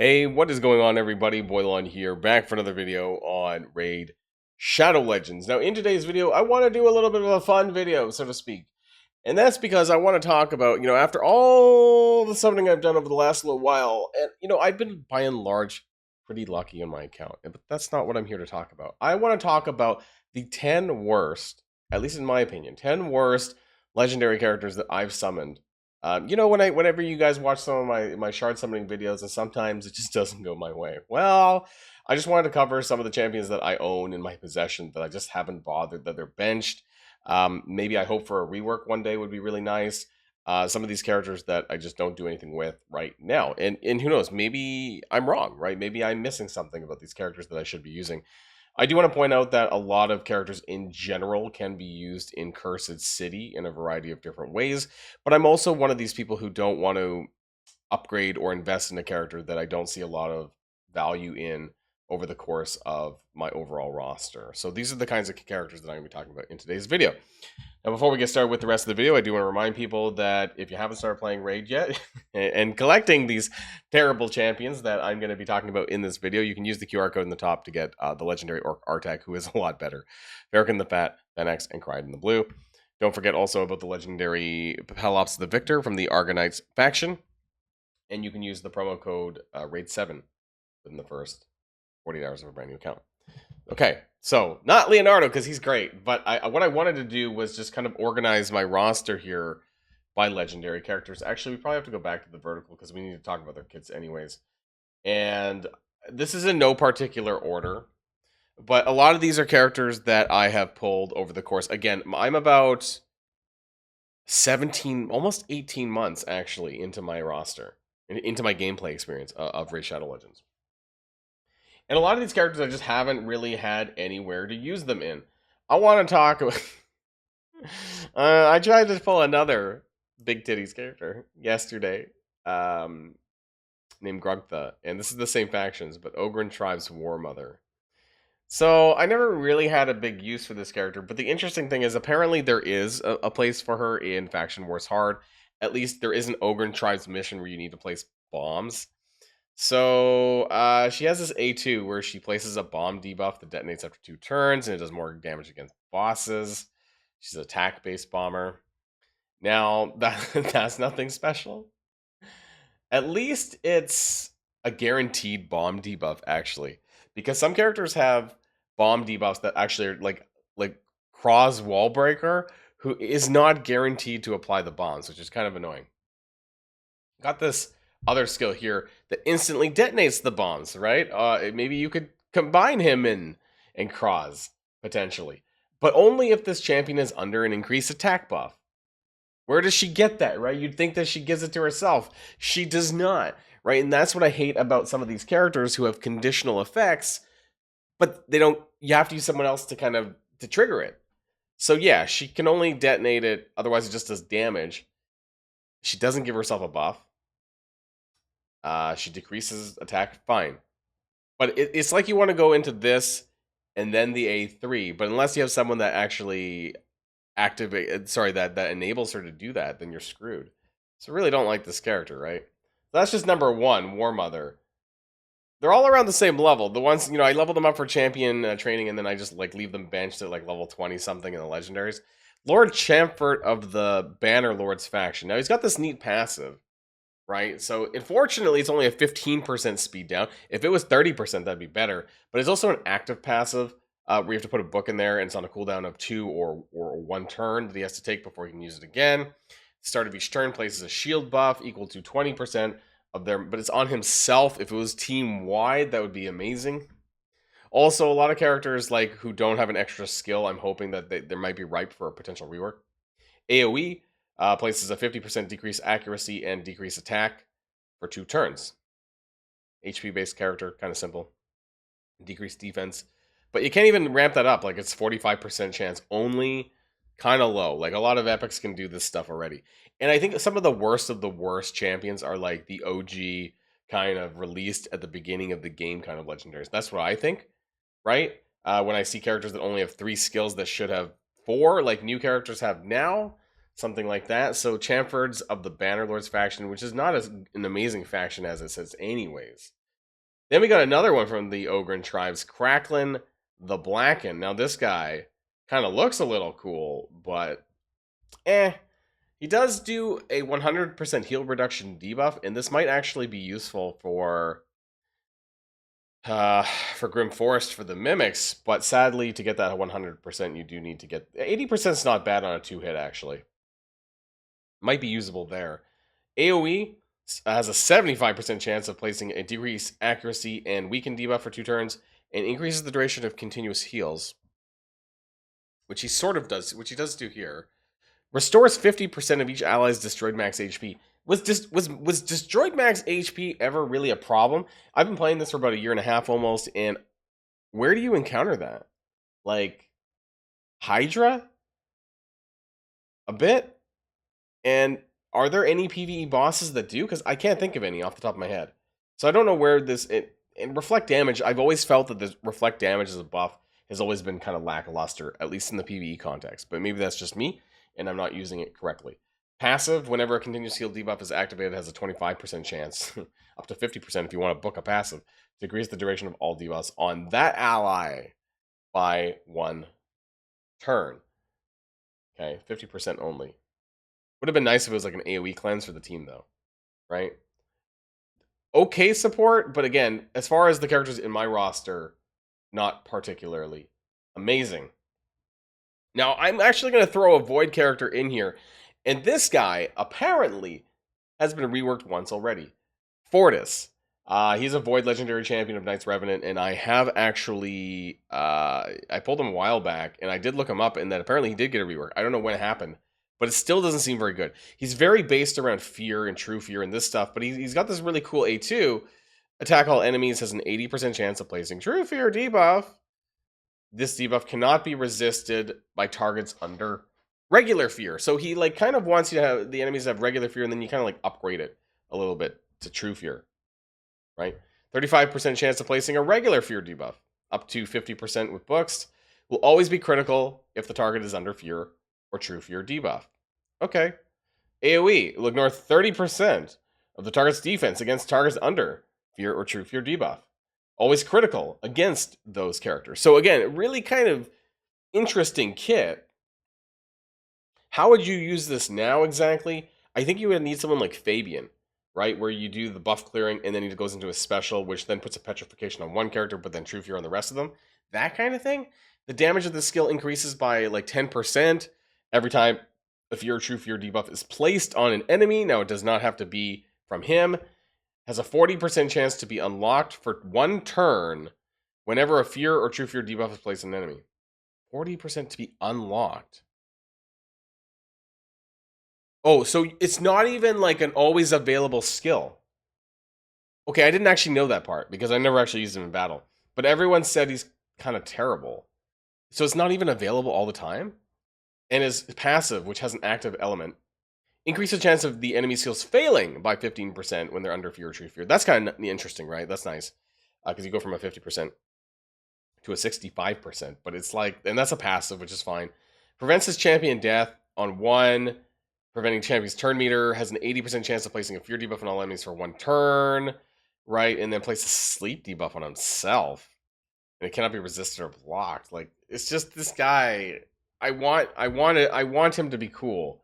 Hey, what is going on, everybody? Boilon here, back for another video on Raid Shadow Legends. Now, in today's video, I want to do a little bit of a fun video, so to speak. And that's because I want to talk about, after all the summoning I've done over the last little while, and, I've been, by and large, pretty lucky on my account. But that's not what I'm here to talk about. I want to talk about the 10 worst, at least in my opinion, 10 worst legendary characters that I've summoned. Whenever you guys watch some of my shard summoning videos, and sometimes it just doesn't go my way. Well, I just wanted to cover some of the champions that I own in my possession that I just haven't bothered, that they're benched. Maybe I hope for a rework one day would be really nice. Some of these characters that I just don't do anything with right now. And who knows, maybe I'm wrong, right? Maybe I'm missing something about these characters that I should be using. I do want to point out that a lot of characters in general can be used in Cursed City in a variety of different ways, but I'm also one of these people who don't want to upgrade or invest in a character that I don't see a lot of value in over the course of my overall roster. So these are the kinds of characters that I'm going to be talking about in today's video. Now, before we get started with the rest of the video, I do want to remind people that if you haven't started playing Raid yet and collecting these terrible champions that I'm going to be talking about in this video, you can use the QR code in the top to get the legendary Orc Artak, who is a lot better. Varric the Fat, Venex, and Cried in the Blue. Don't forget also about the legendary Pelops the Victor from the Argonites faction. And you can use the promo code RAID7 within the first 48 hours of a brand new account. Okay, so not Leonardo because he's great, but what I wanted to do was just kind of organize my roster here by legendary characters. Actually, we probably have to go back to the vertical because we need to talk about their kits anyways. And this is in no particular order, but a lot of these are characters that I have pulled over the course. Again, I'm about 17, almost 18 months actually into my roster, into my gameplay experience of Raid Shadow Legends. And a lot of these characters I just haven't really had anywhere to use them in. I want to talk about... I tried to pull another Big Titties character yesterday, named Grugtha. And this is the same factions, but Ogren Tribe's War Mother. So I never really had a big use for this character, but the interesting thing is apparently there is a place for her in Faction Wars Hard. At least there is an Ogren Tribe's mission where you need to place bombs. So she has this A2 where she places a bomb debuff that detonates after 2 turns, and it does more damage against bosses. She's an attack-based bomber. Now, that's nothing special. At least it's a guaranteed bomb debuff, actually. Because some characters have bomb debuffs that actually are like Cross Wallbreaker, who is not guaranteed to apply the bombs, which is kind of annoying. Got this other skill here that instantly detonates the bombs, right? Maybe you could combine him and Cross, potentially. But only if this champion is under an increased attack buff. Where does she get that, right? You'd think that she gives it to herself. She does not, right? And that's what I hate about some of these characters who have conditional effects, but they don't, you have to use someone else to kind of, to trigger it. So yeah, she can only detonate it, otherwise it just does damage. She doesn't give herself a buff. She decreases attack, fine. But it's like you want to go into this and then the A3, but unless you have someone that actually that enables her to do that, then you're screwed. So I really don't like this character, right? That's just number 1, War Mother. They're all around the same level. The ones, I level them up for champion training, and then I just leave them benched at level 20 something in the legendaries. Lord Champfort of the Banner Lords faction. Now he's got this neat passive, right? So unfortunately, it's only a 15% speed down. If it was 30%, that'd be better. But it's also an active passive where you have to put a book in there, and it's on a cooldown of 2 or 1 turn that he has to take before he can use it again. Start of each turn places a shield buff equal to 20% of their, but it's on himself. If it was team wide, that would be amazing. Also, a lot of characters who don't have an extra skill, I'm hoping that they might be ripe for a potential rework. AoE places a 50% decrease accuracy and decrease attack for 2 turns. HP based character, kind of simple. Decrease defense. But you can't even ramp that up. It's 45% chance only, kind of low. A lot of epics can do this stuff already. And I think some of the worst champions are the OG kind of released at the beginning of the game kind of legendaries. That's what I think, right? When I see characters that only have 3 skills that should have 4, like new characters have now, something like that. So Champfords of the Bannerlords faction, which is not as an amazing faction as it says anyways. Then we got another one from the Ogren tribes, Cracklin the Blacken. Now this guy kind of looks a little cool, but he does do a 100% heal reduction debuff, and this might actually be useful for Grim Forest for the Mimics, but sadly, to get that 100%, you do need to get 80%. Is not bad on a 2-hit, actually. Might be usable there. AoE has a 75% chance of placing a decreased accuracy and weaken debuff for 2 turns, and increases the duration of continuous heals, which he sort of does, which he does do here. Restores 50% of each ally's destroyed max HP. Was destroyed max HP ever really a problem? I've been playing this for about a year and a half almost, and where do you encounter that? Like, Hydra? A bit? And are there any PvE bosses that do? Because I can't think of any off the top of my head. So I don't know where this... And Reflect Damage, I've always felt that this Reflect Damage as a buff has always been kind of lackluster, at least in the PvE context. But maybe that's just me, and I'm not using it correctly. Passive, whenever a continuous heal debuff is activated, has a 25% chance, up to 50% if you want to book a passive, to decrease the duration of all debuffs on that ally by 1 turn. Okay, 50% only. Would have been nice if it was like an AoE cleanse for the team, though, right? Okay support, but again, as far as the characters in my roster, not particularly amazing. Now, I'm actually going to throw a Void character in here, and this guy apparently has been reworked once already. Fortis. He's a Void Legendary Champion of Knights Revenant, and I have actually... I pulled him a while back, and I did look him up, and then apparently he did get a rework. I don't know when it happened, but it still doesn't seem very good. He's very based around fear and true fear and this stuff, but he's got this really cool A2. Attack all enemies has an 80% chance of placing true fear debuff. This debuff cannot be resisted by targets under regular fear. So he like kind of wants you to have the enemies have regular fear, and then you kind of like upgrade it a little bit to true fear, right? 35% chance of placing a regular fear debuff, up to 50% with books. Will always be critical if the target is under fear or true fear debuff. Okay. AoE will ignore 30% of the target's defense against targets under fear or true fear debuff. Always critical against those characters. So again, really kind of interesting kit. How would you use this now exactly? I think you would need someone like Fabian, right? Where you do the buff clearing and then he goes into a special, which then puts a petrification on one character, but then true fear on the rest of them. That kind of thing. The damage of the skill increases by like 10% every time a fear or true fear debuff is placed on an enemy. Now, it does not have to be from him. Has a 40% chance to be unlocked for 1 turn whenever a fear or true fear debuff is placed on an enemy. 40% to be unlocked. Oh, so it's not even like an always available skill. Okay, I didn't actually know that part because I never actually used him in battle. But everyone said he's kind of terrible. So it's not even available all the time? And his passive, which has an active element, increase the chance of the enemy skills failing by 15% when they're under fear or true fear. That's kind of interesting, right? That's nice. Because you go from a 50% to a 65%. But it's like, and that's a passive, which is fine. Prevents his champion death on 1. Preventing champion's turn meter. Has an 80% chance of placing a fear debuff on all enemies for 1 turn. Right? And then places a sleep debuff on himself. And it cannot be resisted or blocked. Like, it's just this guy. I want him to be cool.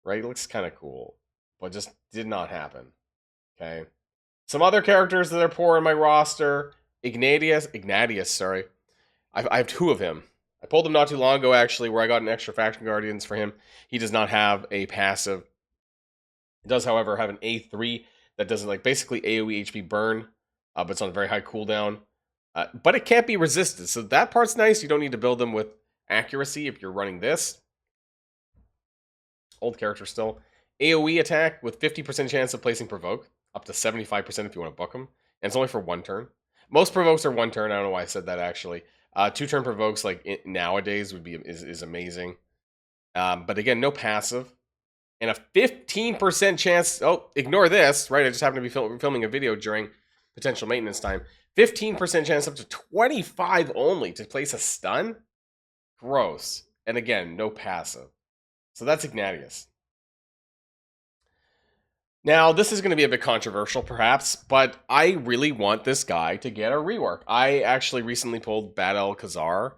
Right? He looks kind of cool. But just did not happen. Okay. Some other characters that are poor in my roster. Ignatius, sorry. I have 2 of him. I pulled him not too long ago, actually, where I got an extra Faction Guardians for him. He does not have a passive. He does, however, have an A3 that does like basically AoE HP burn, but it's on a very high cooldown. But it can't be resisted, so that part's nice. You don't need to build them with accuracy if you're running this. Old character still. AoE attack with 50% chance of placing Provoke, up to 75% if you want to book them. And it's only for 1 turn. Most Provokes are 1 turn. I don't know why I said that, actually. 2-turn Provokes, like nowadays, is amazing. But again, no passive. And a 15% chance... Oh, ignore this, right? I just happened to be filming a video during potential maintenance time. 15% chance up to 25 only to place a stun? Gross. And again, no passive. So that's Ignatius. Now, this is going to be a bit controversial, perhaps, but I really want this guy to get a rework. I actually recently pulled Bad El Khazar,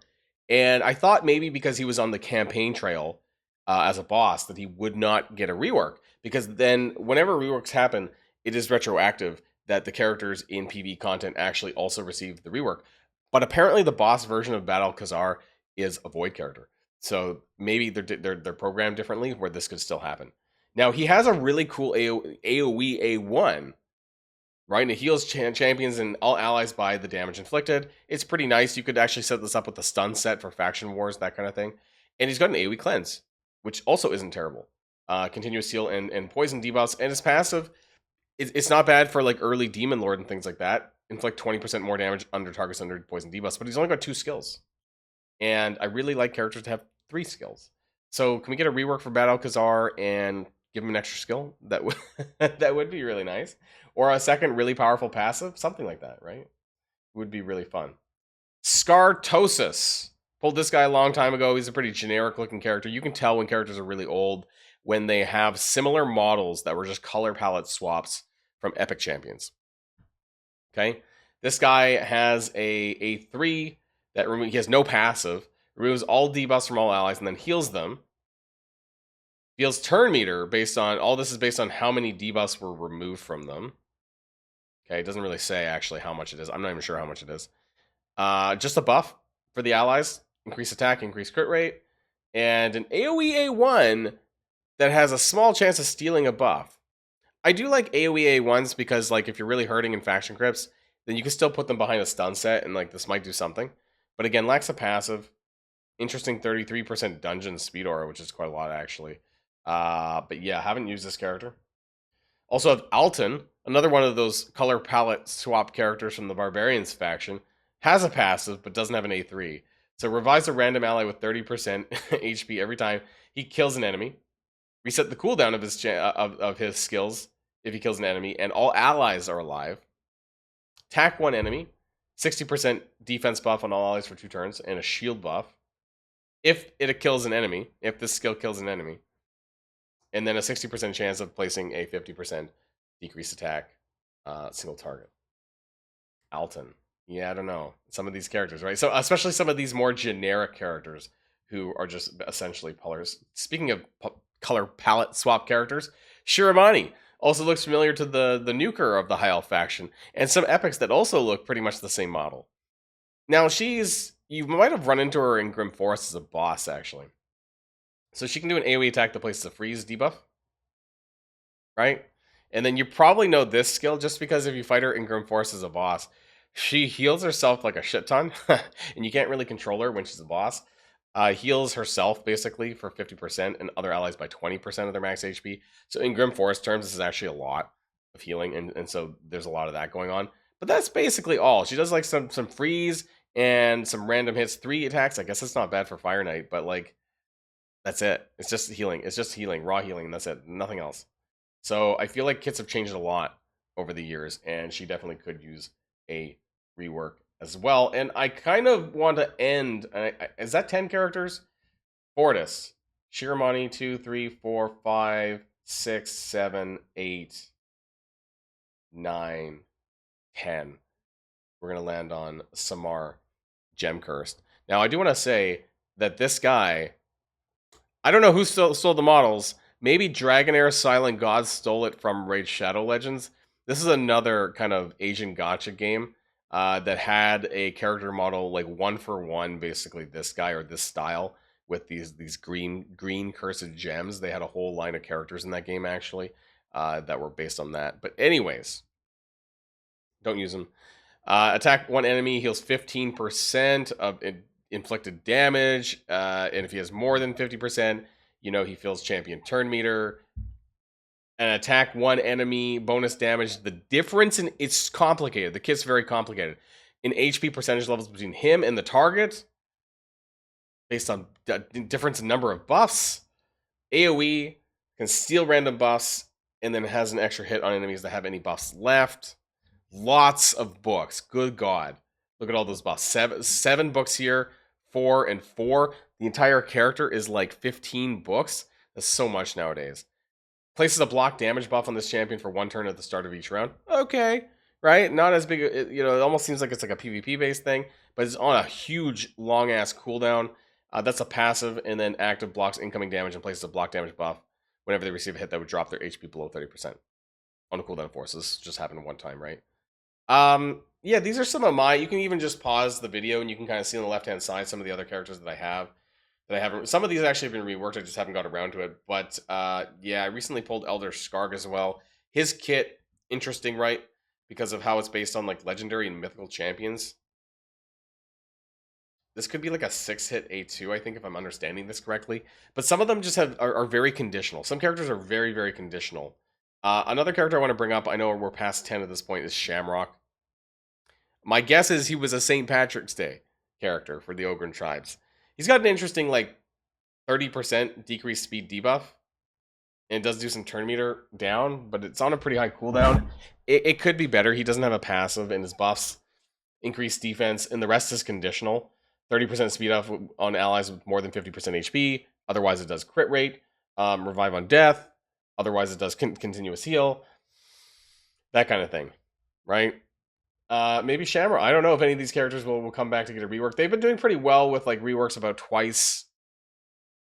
and I thought maybe because he was on the campaign trail as a boss that he would not get a rework, because then whenever reworks happen, it is retroactive that the characters in PvE content actually also receive the rework. But apparently, the boss version of Bad El Khazar is a void character, so maybe they're programmed differently where this could still happen. Now, he has a really cool AoE A1, right? And it heals champions and all allies by the damage inflicted. It's pretty nice. You could actually set this up with the stun set for faction wars, that kind of thing. And he's got an AoE cleanse, which also isn't terrible. Continuous heal and poison debuffs. And his passive, it's not bad for like early Demon Lord and things like that. Inflict 20% more damage under targets under poison debuffs, but he's only got 2 skills. And I really like characters to have 3 skills. So can we get a rework for Bad El Khazar and give him an extra skill? That would that would be really nice. Or a second really powerful passive, something like that, right? Would be really fun. Scartosis. Pulled this guy a long time ago. He's a pretty generic looking character. You can tell when characters are really old when they have similar models that were just color palette swaps from epic champions. Okay? This guy has a 3 that he has no passive, removes all debuffs from all allies, and then heals them. Deals turn meter based on, all this is based on how many debuffs were removed from them. Okay, it doesn't really say actually how much it is. I'm not even sure how much it is. Just a buff for the allies. Increase attack, increase crit rate. And an AoE A1 that has a small chance of stealing a buff. I do like AoE A1s because like if you're really hurting in faction crypts, then you can still put them behind a stun set and like this might do something. But again, lacks a passive. Interesting 33% dungeon speed aura, which is quite a lot actually. But yeah, haven't used this character. Also have Alton, another one of those color palette swap characters from the Barbarians faction. Has a passive, but doesn't have an A3. So revives a random ally with 30% HP every time he kills an enemy. Reset the cooldown of his skills if he kills an enemy, and all allies are alive. Attack one enemy, 60% defense buff on all allies for 2 turns, and a shield buff. If it kills an enemy, if this skill kills an enemy. And then a 60% chance of placing a 50% decreased attack single target. Alton. Yeah, I don't know. Some of these characters, right? So especially some of these more generic characters who are just essentially colors. Speaking of color palette swap characters, Shiramani also looks familiar to the nuker of the High Elf faction, and some epics that also look pretty much the same model. Now you might have run into her in Grim Forest as a boss, actually. So she can do an AoE attack that places a freeze debuff, right? And then you probably know this skill just because if you fight her in Grim Forest as a boss, she heals herself like a shit ton, and you can't really control her when she's a boss. Heals herself basically for 50% and other allies by 20% of their max HP. So in Grim Forest terms, this is actually a lot of healing, and so there's a lot of that going on. But that's basically all. She does like some freeze and some random hits, 3 attacks. I guess it's not bad for Fire Knight, but like that's it. It's just healing. It's just healing, raw healing, and that's it. Nothing else. So I feel like kits have changed a lot over the years, and she definitely could use a rework as well. And I kind of want to end. Is that 10 characters? Fortis, Shiramani, 2, 3, 4, 5, 6, 7, 8, 9, 10. We're gonna land on Samar, Gem Cursed. Now I do want to say that this guy, I don't know who stole the models. Maybe Dragonair Silent God stole it from Raid Shadow Legends. This is another kind of Asian gacha game that had a character model like 1-for-1, basically this guy or this style with these green cursed gems. They had a whole line of characters in that game actually that were based on that. But anyways, don't use them. Attack one enemy, heals 15% of inflicted damage, and if he has more than 50%, he feels champion turn meter. And attack one enemy, bonus damage. The difference it's complicated. The kit's very complicated. In HP percentage levels between him and the target, based on difference in number of buffs. AoE can steal random buffs, and then has an extra hit on enemies that have any buffs left. Lots of books. Good God. Look at all those buffs. Seven books here. 4 and 4. The entire character is like 15 books. That's so much nowadays. Places a block damage buff on this champion for 1 turn at the start of each round. Okay, right? Not as big, you know, it almost seems like it's like a PvP-based thing, but it's on a huge, long-ass cooldown. That's a passive, and then active blocks incoming damage and places a block damage buff whenever they receive a hit that would drop their HP below 30% on a cooldown force. This just happened one time, right? Yeah, these are some of my, you can even just pause the video and you can kind of see on the left-hand side some of the other characters that I have. That I haven't, some of these actually have been reworked, I just haven't got around to it. But yeah, I recently pulled Elder Skarg as well. His kit, interesting, right? Because of how it's based on like legendary and mythical champions. This could be like a 6-hit A2, I think, if I'm understanding this correctly. But some of them just are very conditional. Some characters are very, very conditional. Another character I want to bring up, I know we're past 10 at this point, is Shamrock. My guess is he was a St. Patrick's Day character for the Ogren tribes. He's got an interesting, like, 30% decreased speed debuff. And it does do some turn meter down, but it's on a pretty high cooldown. It could be better. He doesn't have a passive, and his buffs increase defense, and the rest is conditional. 30% speed off on allies with more than 50% HP. Otherwise, it does crit rate. Revive on death. Otherwise, it does continuous heal. That kind of thing, right? Maybe Shamrock. I don't know if any of these characters will come back to get a rework. They've been doing pretty well with like reworks about twice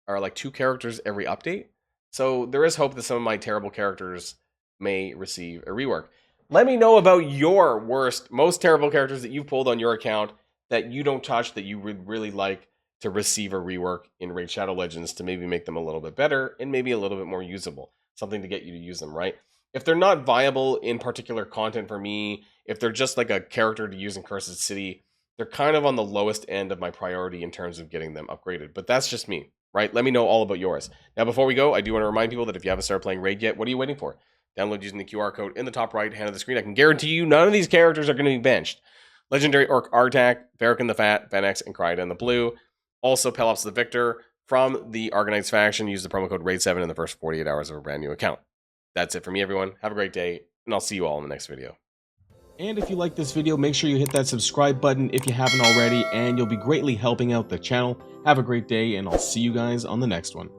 or like 2 characters every update. So there is hope that some of my terrible characters may receive a rework. Let me know about your worst, most terrible characters that you've pulled on your account that you don't touch, that you would really like to receive a rework in Raid Shadow Legends to maybe make them a little bit better and maybe a little bit more usable. Something to get you to use them, right? If they're not viable in particular content for me, if they're just like a character to use in Cursed City, they're kind of on the lowest end of my priority in terms of getting them upgraded. But that's just me, right? Let me know all about yours. Now, before we go, I do want to remind people that if you haven't started playing Raid yet, what are you waiting for? Download using the QR code in the top right hand of the screen. I can guarantee you none of these characters are going to be benched. Legendary Orc Artak, Varric the Fat, Venex, and Cryodan the Blue. Also, Pelops the Victor from the Argonauts faction. Use the promo code RAID7 in the first 48 hours of a brand new account. That's it for me, everyone. Have a great day, and I'll see you all in the next video. And if you like this video, make sure you hit that subscribe button if you haven't already, and you'll be greatly helping out the channel. Have a great day, and I'll see you guys on the next one.